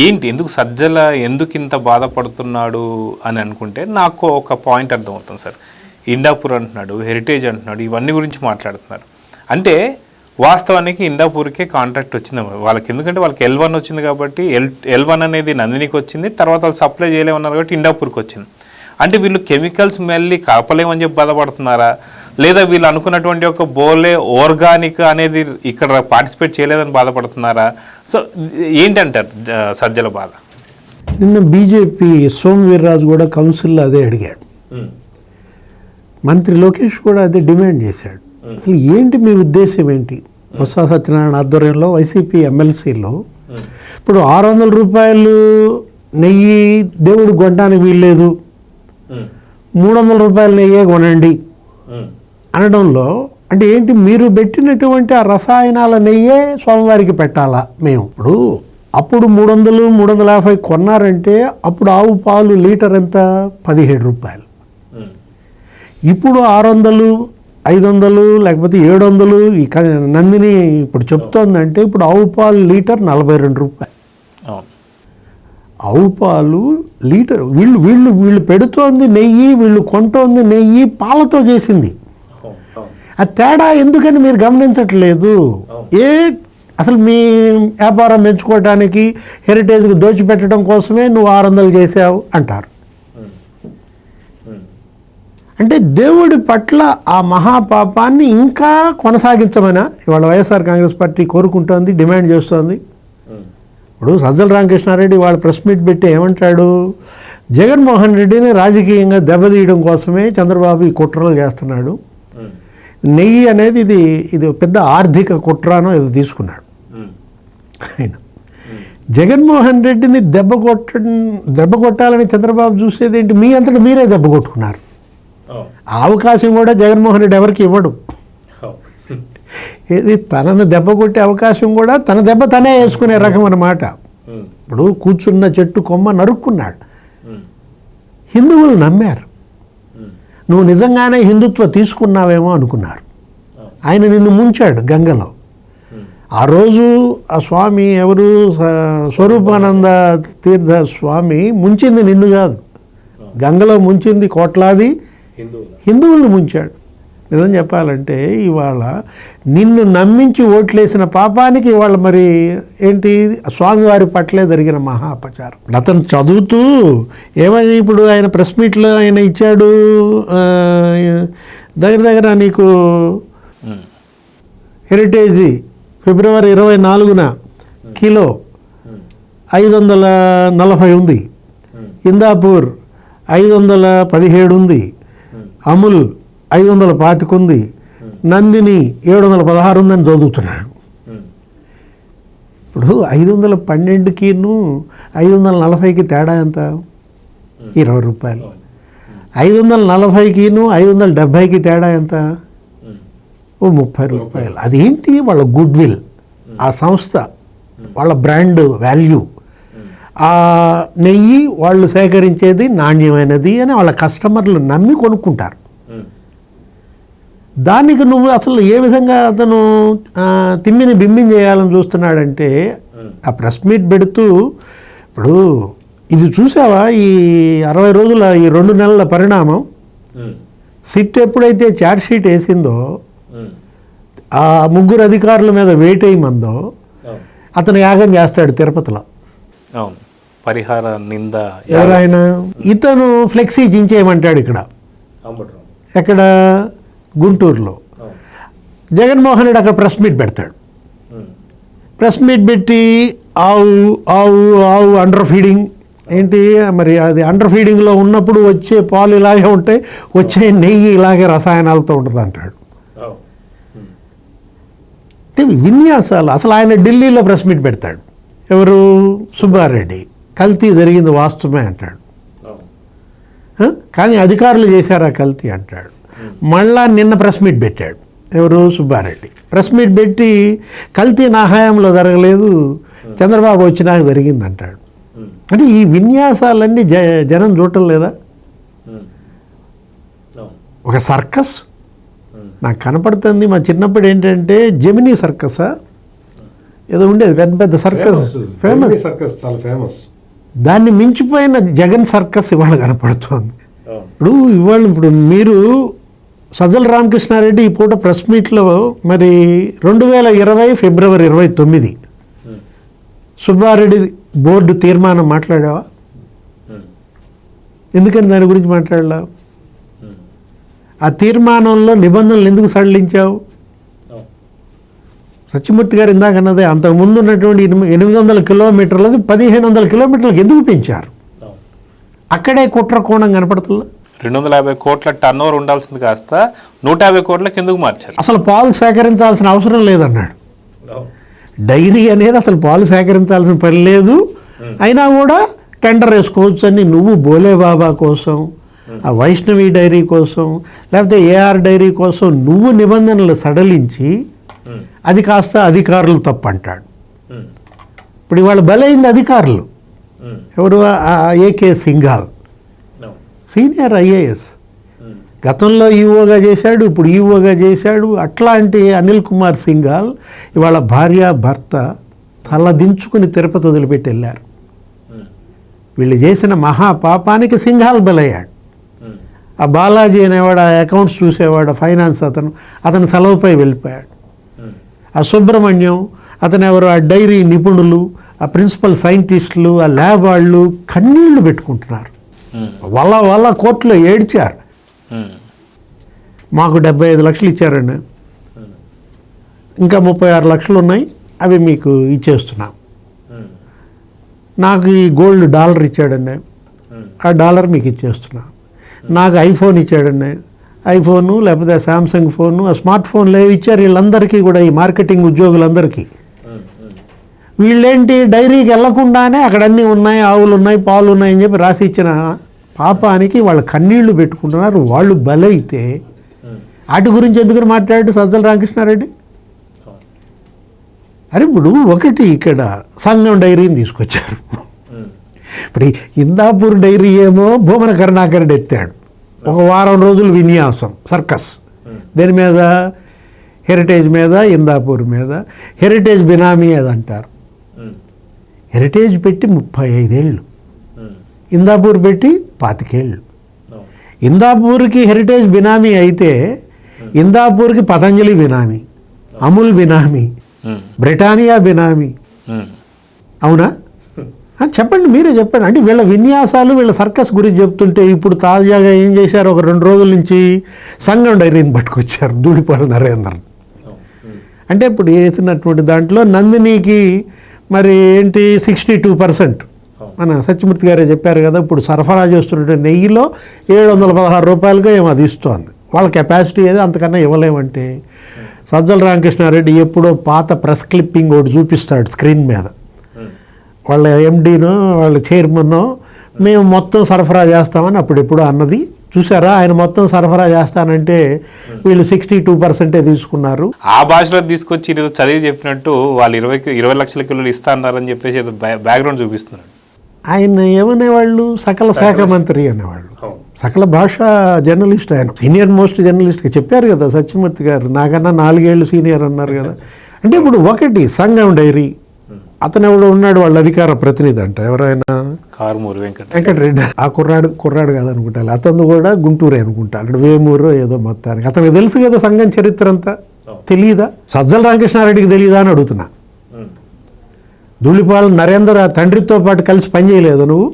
ఏంటి ఎందుకు సజ్జల ఎందుకు ఇంత బాధపడుతున్నాడు అని అనుకుంటే నాకు ఒక పాయింట్ అర్థమవుతుంది సార్. ఇండాపూర్ అంటున్నాడు, హెరిటేజ్ అంటున్నాడు, ఇవన్నీ గురించి మాట్లాడుతున్నారు. అంటే వాస్తవానికి ఇండాపూర్కే కాంట్రాక్ట్ వచ్చింది వాళ్ళకి, ఎందుకంటే వాళ్ళకి L1 వచ్చింది కాబట్టి L1 అనేది నందినికి వచ్చింది, తర్వాత వాళ్ళు సప్లై చేయలేమన్నారు కాబట్టి ఇండాపూర్కి వచ్చింది. అంటే వీళ్ళు కెమికల్స్ మళ్ళీ కలపలేమని చెప్పి బాధపడుతున్నారా, లేదా వీళ్ళు అనుకున్నటువంటి ఒక బోలే ఆర్గానిక్ అనేది ఇక్కడ పార్టిసిపేట్ చేయలేదని బాధపడుతున్నారా? సో ఏంటంటారు సజ్జల బాధ? నిన్న బీజేపీ సోమవీర్రాజు కూడా కౌన్సిల్లో అదే అడిగాడు, మంత్రి లోకేష్ కూడా అదే డిమాండ్ చేశాడు. అసలు ఏంటి మీ ఉద్దేశం ఏంటి? బొత్స సత్యనారాయణ ఆధ్వర్యంలో వైసీపీ ఎమ్మెల్సీలో ఇప్పుడు 600 రూపాయలు నెయ్యి దేవుడు కొనడానికి వీల్లేదు, 300 రూపాయల నెయ్యే కొనండి అనడంలో అంటే ఏంటి? మీరు పెట్టినటువంటి ఆ రసాయనాల నెయ్యే స్వామివారికి పెట్టాలా మేము? ఇప్పుడు అప్పుడు 300, 350 కొన్నారంటే అప్పుడు ఆవు పాలు లీటర్ ఎంత? 17 రూపాయలు. ఇప్పుడు 600, 500 లేకపోతే 700 ఈ నందిని ఇప్పుడు చెప్తోందంటే ఇప్పుడు ఆవు పాలు లీటర్ 42 రూపాయలు. ఆవు పాలు లీటర్ వీళ్ళు పెడుతోంది నెయ్యి, వీళ్ళు కొంటోంది నెయ్యి పాలతో చేసింది. ఆ తేడా ఎందుకని మీరు గమనించట్లేదు? అసలు మీ వ్యాపారం పెంచుకోవడానికి హెరిటేజ్కి దోచిపెట్టడం కోసమే నువ్వు 600 చేసావు అంటారు. అంటే దేవుడి పట్ల ఆ మహాపాపాన్ని ఇంకా కొనసాగించమనా ఇవాళ వైఎస్ఆర్ కాంగ్రెస్ పార్టీ కోరుకుంటోంది, డిమాండ్ చేస్తోంది. ఇప్పుడు సజ్జల రామకృష్ణారెడ్డి వాళ్ళు ప్రెస్ మీట్ పెట్టి ఏమంటాడు? జగన్మోహన్ రెడ్డిని రాజకీయంగా దెబ్బతీయడం కోసమే చంద్రబాబు ఈ కుట్రలు చేస్తున్నాడు, నెయ్యి అనేది ఇది పెద్ద ఆర్థిక కుట్రనో ఏదో తీసుకున్నాడు ఆయన. జగన్మోహన్ రెడ్డిని దెబ్బ కొట్టాలని చంద్రబాబు చూసేది ఏంటి? మీ అంతటా మీరే దెబ్బ కొట్టుకున్నారు. ఆ అవకాశం కూడా జగన్మోహన్ రెడ్డి ఎవరికి ఇవ్వడు. ఇది తనను దెబ్బ కొట్టే అవకాశం కూడా తన దెబ్బ తనే వేసుకునే రకం అన్నమాట. ఇప్పుడు కూర్చున్న చెట్టు కొమ్మ నరుక్కున్నాడు. హిందువులు నమ్మారు, నువ్వు నిజంగానే హిందుత్వ తీసుకున్నావేమో అనుకున్నారు. ఆయన నిన్ను ముంచాడు గంగలో. ఆ రోజు ఆ స్వామి ఎవరు? స్వరూపానంద తీర్థ స్వామి ముంచింది నిన్ను కాదు, గంగలో ముంచింది కోట్లాది హిందువులను ముంచాడు. నిజం చెప్పాలంటే ఇవాళ నిన్ను నమ్మించి ఓట్లేసిన పాపానికి ఇవాళ మరి ఏంటి? స్వామివారి పట్లే జరిగిన మహా అపచారం. అతను చదువుతూ ఏమని ఇప్పుడు ఆయన ప్రెస్ మీట్లో ఆయన ఇచ్చాడు, దగ్గర నీకు హెరిటేజీ ఫిబ్రవరి 24న కిలో 540 ఉంది, ఇందాపూర్ 517 ఉంది, అముల్ 525 ఉంది, నందిని 716 ఉందని చదువుతున్నాడు. ఇప్పుడు 512కి 540కి తేడా ఎంత? 20 రూపాయలు. 540కి 570కి తేడా ఎంత? 30 రూపాయలు. అదేంటి? వాళ్ళ గుడ్ విల్, ఆ సంస్థ వాళ్ళ బ్రాండ్ వాల్యూ. ఆ నెయ్యి వాళ్ళు సేకరించేది నాణ్యమైనది అని వాళ్ళ కస్టమర్లు నమ్మి కొనుక్కుంటారు. దానికి నువ్వు అసలు ఏ విధంగా అతను తిమ్మిని బిమ్మిని చేయాలని చూస్తున్నాడంటే ఆ ప్రెస్ మీట్ పెడుతూ ఇప్పుడు ఇది చూసావా? ఈ 60 రోజుల ఈ 2 నెలల పరిణామం. సిట్ ఎప్పుడైతే ఛార్జ్షీట్ వేసిందో, ఆ 3 అధికారుల మీద వెయిట్ వేయమందో అతను యాగం చేస్తాడు తిరుపతిలో. పరిహార నింద ఎవరైనా ఇతను ఫ్లెక్సీ జించేయమంటాడు ఇక్కడ, ఎక్కడ? గుంటూరులో. జగన్మోహన్ రెడ్డి అక్కడ ప్రెస్ మీట్ పెడతాడు. ప్రెస్ మీట్ పెట్టి ఆవు ఆవు ఆవు అండర్ ఫీడింగ్ ఏంటి మరి? అది అండర్ ఫీడింగ్లో ఉన్నప్పుడు వచ్చే పాలు ఇలాగే ఉంటాయి, వచ్చే నెయ్యి ఇలాగే రసాయనాలతో ఉంటుంది అంటాడు. అంటే విన్యాసాలు. అసలు ఆయన ఢిల్లీలో ప్రెస్ మీట్ పెడతాడు. ఎవరు? సుబ్బారెడ్డి. కల్తీ జరిగింది వాస్తవమే అంటాడు, కానీ అధికారులు చేశారా కల్తీ అంటాడు. మళ్ళా నిన్న ప్రెస్ మీట్ పెట్టాడు. ఎవరు? సుబ్బారెడ్డి. ప్రెస్ మీట్ పెట్టి కల్తీ నా హయాంలో జరగలేదు, చంద్రబాబు వచ్చినాక జరిగింది అంటాడు. అంటే ఈ విన్యాసాలన్నీ జనం చూడటం లేదా? ఒక సర్కస్ నాకు కనపడుతుంది. మా చిన్నప్పుడు ఏంటంటే జెమినీ సర్కసా ఏదో ఉండేది పెద్ద పెద్ద సర్కస్, ఫేమస్ సర్కస్, చాలా ఫేమస్. దాన్ని మించిపోయిన జగన్ సర్కస్ ఇవాళ కనపడుతోంది. ఇప్పుడు మీరు సజ్జల రామకృష్ణారెడ్డి ఈ పూట ప్రెస్ మీట్లో మరి 2020 ఫిబ్రవరి 29 సుబ్బారెడ్డి బోర్డు తీర్మానం మాట్లాడావా? ఎందుకని దాని గురించి మాట్లాడలా? ఆ తీర్మానంలో నిబంధనలు ఎందుకు సడలించావు? సత్యమూర్తి గారు ఇందాక అన్నదే, అంతకుముందు ఉన్నటువంటి 800 కిలోమీటర్లది 1500 కిలోమీటర్లకు ఎందుకు పెంచారు? అక్కడే కుట్ర కోణం కనపడుతుందా? 250 కోట్ల టర్న్ ఓవర్ ఉండాల్సింది కాస్త 150 కోట్లకి ఎందుకు మార్చారు? అసలు పాలు సేకరించాల్సిన అవసరం లేదన్నాడు. డైరీ అనేది అసలు పాలు సేకరించాల్సిన పని లేదు, అయినా కూడా టెండర్ వేసుకోవచ్చు అని నువ్వు బోలే బాబా కోసం, ఆ వైష్ణవి డైరీ కోసం, లేకపోతే ఏఆర్ డైరీ కోసం నువ్వు నిబంధనలు సడలించి అది కాస్త అధికారులు తప్పంటాడు. ఇప్పుడు ఇవాళ బలైంది అధికారులు ఎవరు? ఏకే సింఘాల్, సీనియర్ ఐఏఎస్, గతంలో ఈఓగా చేశాడు, ఇప్పుడు ఈఓగా చేశాడు. అట్లాంటి అనిల్ కుమార్ సింఘాల్ ఇవాళ భార్య భర్త తలదించుకుని తిరుపతి వదిలిపెట్టి వెళ్ళారు. వీళ్ళు చేసిన మహాపాపానికి సింఘాల్ బలయ్యాడు. ఆ బాలాజీ అనేవాడు, ఆ అకౌంట్స్ చూసేవాడు, ఫైనాన్స్ అతను సెలవుపై వెళ్ళిపోయాడు. ఆ సుబ్రహ్మణ్యం అతను ఎవరు, ఆ డైరీ నిపుణులు, ఆ ప్రిన్సిపల్ సైంటిస్టులు, ఆ ల్యాబ్ వాళ్ళు కన్నీళ్లు పెట్టుకుంటున్నారు. వాళ్ళ కోర్టులో ఏడ్చారు. మాకు 75 లక్షలు ఇచ్చారండి, ఇంకా 36 లక్షలు ఉన్నాయి, అవి మీకు ఇచ్చేస్తున్నాం. నాకు ఈ గోల్డ్ $1 ఇచ్చాడండి, ఆ $1 మీకు ఇచ్చేస్తున్నాం. నాకు ఐఫోన్ ఇచ్చాడండి, ఐఫోను లేకపోతే శాంసంగ్ ఫోను, ఆ స్మార్ట్ ఫోన్లు ఏవి ఇచ్చారు వీళ్ళందరికీ కూడా, ఈ మార్కెటింగ్ ఉద్యోగులందరికీ. వీళ్ళేంటి డైరీకి వెళ్లకుండానే అక్కడ అన్నీ ఉన్నాయి, ఆవులు ఉన్నాయి, పాలు ఉన్నాయని చెప్పి రాసి ఇచ్చిన పాపానికి వాళ్ళ కన్నీళ్లు పెట్టుకుంటున్నారు. వాళ్ళు బలైతే వాటి గురించి ఎందుకని మాట్లాడాడు సజ్జల రామకృష్ణారెడ్డి? అరే ఇప్పుడు ఒకటి ఇక్కడ సంఘం డైరీని తీసుకొచ్చారు. ఇప్పుడు ఇందాపూర్ డైరీ ఏమో భూమన కరుణాకర్ ఎత్తాడు, ఒక వారం రోజులు విన్యాసం సర్కస్. దేని మీద? హెరిటేజ్ మీద, ఇందాపూర్ మీద. హెరిటేజ్ బినామీ అది అంటారు. హెరిటేజ్ పెట్టి 35 ఏళ్ళు, ఇందాపూర్ పెట్టి 25 ఏళ్ళు. ఇందాపూర్కి హెరిటేజ్ బినామీ అయితే ఇందాపూర్కి పతంజలి బినామీ, అమూల్ బినామీ, బ్రిటానియా బినామీ. అవునా? చెప్పండి, మీరే చెప్పండి. అంటే వీళ్ళ విన్యాసాలు, వీళ్ళ సర్కస్ గురించి చెప్తుంటే ఇప్పుడు తాజాగా ఏం చేశారు, ఒక 2 రోజుల నుంచి సంఘం డైరీని పట్టుకొచ్చారు, ధూళిపాల నరేందర్. అంటే ఇప్పుడు వేసినటువంటి దాంట్లో నందినికి మరి ఏంటి 62%, మన సత్యమూర్తి గారే చెప్పారు కదా, ఇప్పుడు సరఫరా చేస్తున్నటువంటి నెయ్యిలో 716 రూపాయలుగా ఏమో అది ఇస్తోంది. వాళ్ళ కెపాసిటీ ఏదో అంతకన్నా ఇవ్వలేమంటే సజ్జల రామకృష్ణారెడ్డి ఎప్పుడో పాత ప్రెస్ క్లిప్పింగ్ ఒకటి చూపిస్తాడు స్క్రీన్ మీద. వాళ్ళ ఎండీనో వాళ్ళ చైర్మన్నో మేము మొత్తం సరఫరా చేస్తామని అప్పుడెప్పుడు అన్నది చూసారా? ఆయన మొత్తం సరఫరా చేస్తానంటే వీళ్ళు 62% తీసుకున్నారు. ఆ భాషలో తీసుకొచ్చి ఇది చదివి చెప్పినట్టు వాళ్ళు 20 లక్షల కిలోలు ఇస్తా అన్నారని చెప్పేసి బ్యాక్గ్రౌండ్ చూపిస్తున్నాడు. ఆయన ఏమనేవాళ్ళు? సకల శాఖ మంత్రి అనేవాళ్ళు, సకల భాష జర్నలిస్ట్. ఆయన సీనియర్ మోస్ట్ జర్నలిస్ట్గా చెప్పారు కదా సత్యమూర్తి గారు, నాకన్నా 4 ఏళ్ళు సీనియర్ అన్నారు కదా. అంటే ఇప్పుడు ఒకటి సంఘం డైరీ, అతను ఎవడో ఉన్నాడు వాళ్ళ అధికార ప్రతినిధి అంట, ఎవరైనా కారుమూరు వెంకటరెడ్డి. ఆ కుర్రాడు కాదనుకుంటా, అతను కూడా గుంటూరే అనుకుంటా, అక్కడ వేమూరు ఏదో మొత్తానికి. అతనికి తెలుసు కదా సంఘం చరిత్ర అంతా, తెలీదా? సజ్జల రామకృష్ణారెడ్డికి తెలీదా అని అడుగుతున్నా. ధూళిపాల నరేందర్ తండ్రితో పాటు కలిసి పనిచేయలేదా నువ్వు?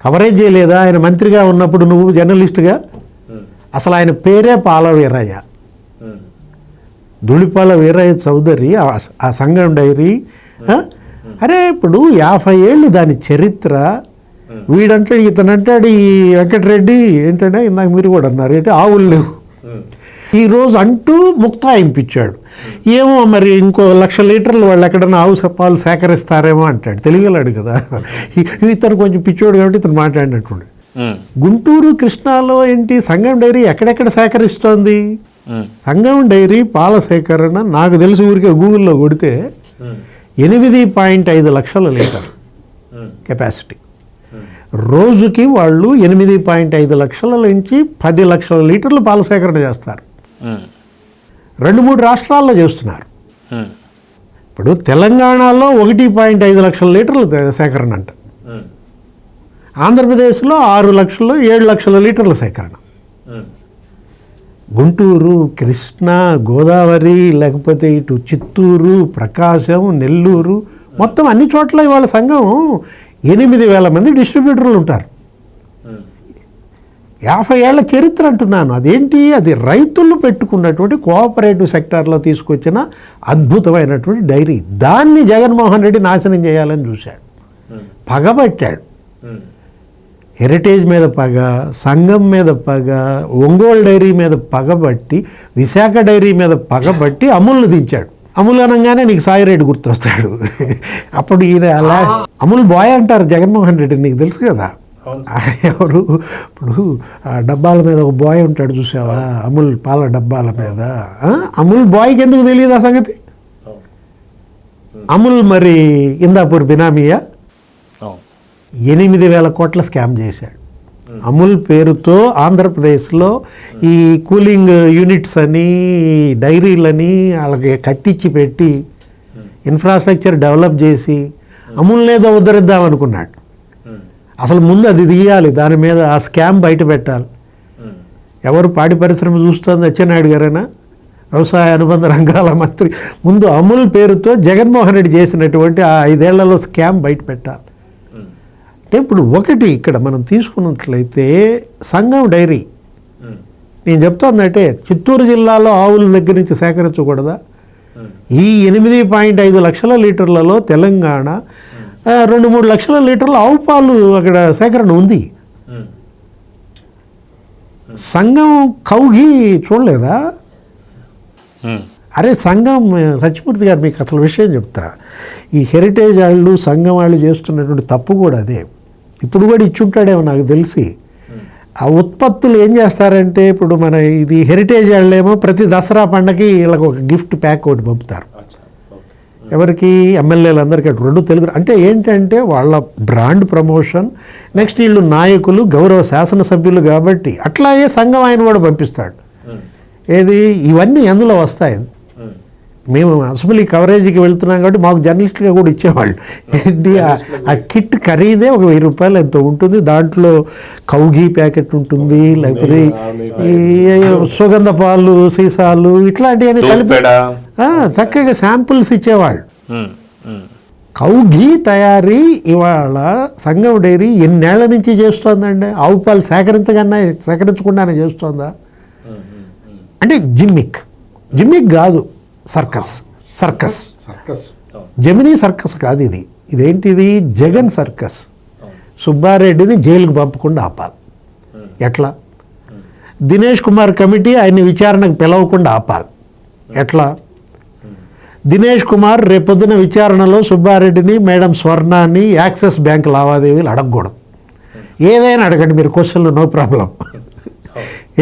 కవరేజ్ చేయలేదా ఆయన మంత్రిగా ఉన్నప్పుడు నువ్వు జర్నలిస్టుగా? అసలు ఆయన పేరే పాల వీరయ్య, ధూళిపాల వీరయ్య చౌదరి, ఆ సంఘం డైరీ. అరే ఇప్పుడు 50 ఏళ్ళు దాని చరిత్ర. వీడంటాడు, ఇతనంటాడు, ఈ వెంకటరెడ్డి ఏంటంటే ఇందాక మీరు కూడా అన్నారు ఏంటి ఆవులు లేవు ఈరోజు అంటూ ముక్తాయింపించాడు. ఏమో మరి ఇంకో 1,00,000 లీటర్లు వాళ్ళు ఎక్కడన్నా ఆవు పాలు సేకరిస్తారేమో అంటాడు. తెలియగలాడు కదా ఇతను, కొంచెం పిచ్చోడు కాబట్టి ఇతను మాట్లాడినట్టుండి. గుంటూరు కృష్ణాలో ఏంటి సంఘం డైరీ ఎక్కడెక్కడ సేకరిస్తోంది? సంఘం డైరీ పాల సేకరణ నాకు తెలిసి ఊరికే గూగుల్లో కొడితే 8.5 లక్షల లీటర్ కెపాసిటీ. రోజుకి వాళ్ళు 8.5 లక్షల నుంచి 10 లక్షల లీటర్లు పాల సేకరణ చేస్తారు. 2-3 రాష్ట్రాల్లో చేస్తున్నారు. ఇప్పుడు తెలంగాణలో 1.5 లక్షల లీటర్లు సేకరణ అంట, ఆంధ్రప్రదేశ్లో 6 లక్షలు 7 లక్షల లీటర్ల సేకరణ. గుంటూరు, కృష్ణా, గోదావరి, లేకపోతే ఇటు చిత్తూరు, ప్రకాశం, నెల్లూరు, మొత్తం అన్ని చోట్ల ఇవాళ సంఘం 8,000 మంది డిస్ట్రిబ్యూటర్లు ఉంటారు. 50 ఏళ్ల చరిత్ర అంటున్నాను. అదేంటి? అది రైతులు పెట్టుకున్నటువంటి కోఆపరేటివ్ సెక్టార్లో తీసుకొచ్చిన అద్భుతమైనటువంటి డైరీ. దాన్ని జగన్మోహన్ రెడ్డి నాశనం చేయాలని చూశాడు, పగబట్టాడు. హెరిటేజ్ మీద పగ, సంఘం మీద పగ, ఒంగోలు డైరీ మీద పగబట్టి, విశాఖ డైరీ మీద పగబట్టి అమూల్ని దించాడు. అమూల్ అనగానే నీకు సాయిరెడ్డి గుర్తొస్తాడు. అప్పుడు ఈయన అలా అమూల్ బాయ్ అంటారు జగన్మోహన్ రెడ్డి, నీకు తెలుసు కదా. ఎవరు ఇప్పుడు ఆ డబ్బాల మీద ఒక బాయ్ ఉంటాడు చూసావా, అమూల్ పాల డబ్బాల మీద. అమూల్ బాయ్కి ఎందుకు తెలియదు ఆ సంగతి? అమూల్ మరి ఇందాపూర్ బినామీయా? 8,000 కోట్ల స్కామ్ చేశాడు. అమూల్ పేరుతో ఆంధ్రప్రదేశ్లో ఈ కూలింగ్ యూనిట్స్ అని, డైరీలని వాళ్ళకి కట్టించి పెట్టి ఇన్ఫ్రాస్ట్రక్చర్ డెవలప్ చేసి అమూల్నేదో ఉద్ధరిద్దాం అనుకున్నాడు. అసలు ముందు అది తీయాలి, దాని మీద ఆ స్కామ్ బయట పెట్టాలి. ఎవరు పాడి పరిశ్రమ చూస్తుంది? అచ్చెన్నాయుడు గారైనా, వ్యవసాయ అనుబంధ రంగాల మంత్రి. ముందు అమూల్ పేరుతో జగన్మోహన్ రెడ్డి చేసినటువంటి ఆ 5 ఏళ్లలో స్కామ్ బయట పెట్టాలి. అంటే ఇప్పుడు ఒకటి ఇక్కడ మనం తీసుకున్నట్లయితే సంఘం డైరీ, నేను చెప్తానంటే చిత్తూరు జిల్లాలో ఆవుల దగ్గర నుంచి సేకరించకూడదా? ఈ 8.5 లక్షల లీటర్లలో తెలంగాణ 2-3 లక్షల లీటర్ల ఆవు పాలు అక్కడ సేకరణ ఉంది. సంఘం కౌగి చూడలేదా? అరే సంఘం, సత్యమూర్తి గారు మీకు అసలు విషయం చెప్తా. ఈ హెరిటేజ్ వాళ్ళు, సంఘం వాళ్ళు చేస్తున్నటువంటి తప్పు కూడా అదే. ఇప్పుడు కూడా ఇచ్చుంటాడేమో నాకు తెలిసి. ఆ ఉత్పత్తులు ఏం చేస్తారంటే, ఇప్పుడు మన ఇది హెరిటేజ్ వాళ్ళేమో ప్రతి దసరా పండగకి వీళ్ళకి ఒక గిఫ్ట్ ప్యాక్ ఒకటి పంపుతారు. ఎవరికి? ఎమ్మెల్యేలు అందరికీ. 2 తెలుగు అంటే ఏంటంటే వాళ్ళ బ్రాండ్ ప్రమోషన్. నెక్స్ట్ వీళ్ళు నాయకులు, గౌరవ శాసనసభ్యులు కాబట్టి అట్లాగే సంఘం ఆయన కూడా పంపిస్తాడు. ఏది? ఇవన్నీ ఎందులో వస్తాయి? మేము అసెంబ్లీ కవరేజీకి వెళ్తున్నాం కాబట్టి మాకు జర్నలిస్ట్గా కూడా ఇచ్చేవాళ్ళు. ఏంటి? ఆ కిట్ ఖరీదే ఒక 1000 రూపాయలు ఎంతో ఉంటుంది. దాంట్లో కౌఘీ ప్యాకెట్ ఉంటుంది, లేకపోతే ఈ సుగంధ పాలు సీసాలు ఇట్లాంటివన్నీ కలిపి చక్కగా శాంపుల్స్ ఇచ్చేవాళ్ళు. కౌఘీ తయారీ ఇవాళ సంఘం డైరీ ఎన్నేళ్ల నుంచి చేస్తోందండి? ఆవు పాలు సేకరించకుండానే చేస్తోందా? అంటే జిమ్మిక్ కాదు, సర్కస్. జమినీ సర్కస్ కాదు ఇది. ఇదేంటిది? జగన్ సర్కస్. సుబ్బారెడ్డిని జైలుకు పంపకుండా ఆపాలి. ఎట్లా? దినేష్ కుమార్ కమిటీ ఆయన్ని విచారణకు పిలవకుండా ఆపాలి. ఎట్లా? దినేష్ కుమార్ రేపొద్దున విచారణలో సుబ్బారెడ్డిని, మేడం స్వర్ణాన్ని యాక్సిస్ బ్యాంక్ లావాదేవీలు అడగకూడదు. ఏదైనా అడగండి మీరు, క్వశ్చన్లు నో ప్రాబ్లం.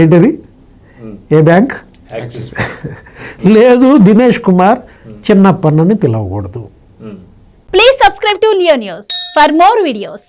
ఏంటిది? ఏ బ్యాంక్? లేదు, దినేష్ కుమార్ చిన్నప్పన్నని పిలవకూడదు. Please subscribe to Leo news for more videos.